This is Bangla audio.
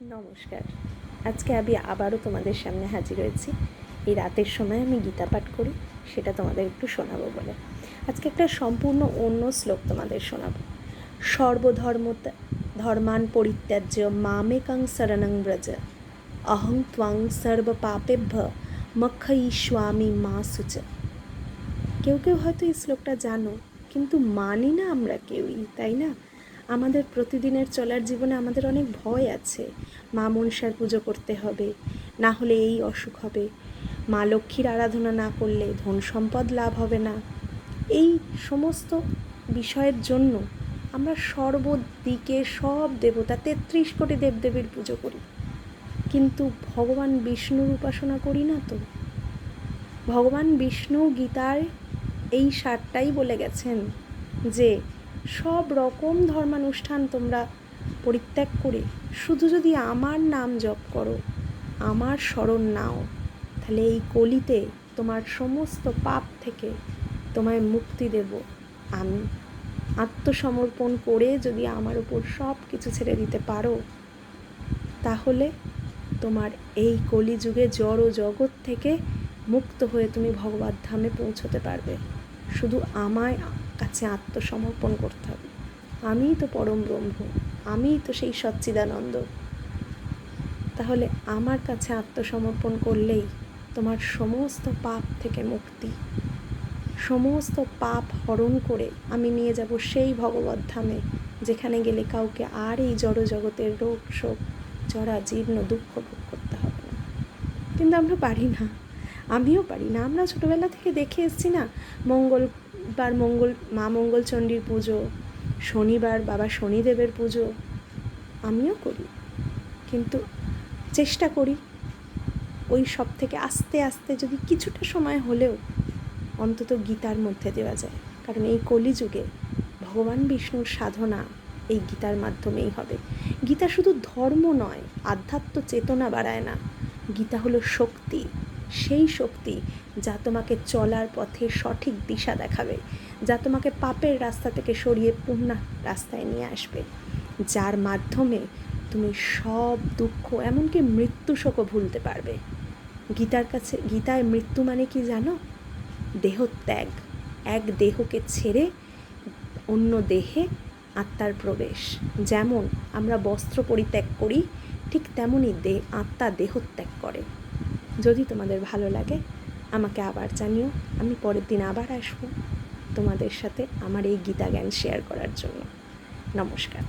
নমস্কার। আজকে আমি আবারও তোমাদের সামনে হাজির হয়েছি। এই রাতের সময় আমি গীতা পাঠ করি, সেটা তোমাদের একটু শোনাবো বলে। আজকে একটা সম্পূর্ণ অন্য শ্লোক তোমাদের শোনাবো। ধর্মান পরিত্যাজ্য মামেকং শরণং ব্রজ অহং ত্বং সর্ব পাপেভ্য মোক্ষয়িষ্যামি মা শুচ। কেউ কেউ হয়তো এই শ্লোকটা জানো, কিন্তু মানি না আমরা কেউই, তাই না? আমাদের প্রতিদিনের চলার জীবনে আমাদের অনেক ভয় আছে। মা মনসার পুজো করতে হবে, না হলে এই অসুখ হবে, মা লক্ষ্মীর আরাধনা না করলে ধন সম্পদ লাভ হবে না। এই সমস্ত বিষয়ের জন্য আমরা সর্বদিকে সব দেবতা 33 কোটি দেবদেবীর পুজো করি, কিন্তু ভগবান বিষ্ণুর উপাসনা করি না তো। ভগবান বিষ্ণু গীতার এই সারটাই বলে গেছেন যে সব রকম ধর্মানুষ্ঠান তোমরা পরিত্যাগ করে শুধু যদি আমার নাম জপ করো, আমার শরণ নাও, তাহলে এই কলিতে তোমার সমস্ত পাপ থেকে তোমায় মুক্তি দেব আমি। আত্মসমর্পণ করে যদি আমার উপর সব কিছু ছেড়ে দিতে পারো, তাহলে তোমার এই কলিযুগে জড় জগৎ থেকে মুক্ত হয়ে তুমি ভগবত ধামে পৌঁছতে পারবে। শুধু আমায় কাছে আত্মসমর্পণ করতে হবে। আমিই তো পরম ব্রহ্ম, আমিই তো সেই সচ্চিদানন্দ। তাহলে আমার কাছে আত্মসমর্পণ করলেই তোমার সমস্ত পাপ থেকে মুক্তি, সমস্ত পাপ হরণ করে আমি নিয়ে যাব সেই ভগবত ধামে, যেখানে গেলে কাউকে আর এই জড় জগতের রোগ শোক জরা জীর্ণ দুঃখ ভোগ করতে হবে না। কিন্তু আমরা পারি না, আমিও পারি না। আমরা ছোটোবেলা থেকে দেখে এসেছি না, মঙ্গলবার মা মঙ্গলচণ্ডীর পুজো, শনিবার বাবা শনিদেবের পুজো আমিও করি, কিন্তু চেষ্টা করি ওই সব থেকে আস্তে আস্তে যদি কিছুটা সময় হলেও অন্তত গীতার মধ্যে দেওয়া যায়। কারণ এই কলিযুগে ভগবান বিষ্ণুর সাধনা এই গীতার মাধ্যমেই হবে। গীতা শুধু ধর্ম নয়, আধ্যাত্ম চেতনা বাড়ায় না। গীতা হলো শক্তি, সেই শক্তি যা তোমাকে চলার পথে সঠিক দিশা দেখাবে, যা তোমাকে পাপের রাস্তা থেকে সরিয়ে পূর্ণ রাস্তায় নিয়ে আসবে, যার মাধ্যমে তুমি সব দুঃখ এমনকি মৃত্যু শোকও ভুলতে পারবে। গীতায় মৃত্যু মানে কি জানো? দেহত্যাগ, এক দেহকে ছেড়ে অন্য দেহে আত্মার প্রবেশ। যেমন আমরা বস্ত্র পরিত্যাগ করি, ঠিক তেমনই আত্মা দেহত্যাগ করে। যদি তোমাদের ভালো লাগে আমাকে আবার জানিও, আমি পরের দিন আবার আসবো তোমাদের সাথে আমার এই গীতা জ্ঞান শেয়ার করার জন্য। নমস্কার।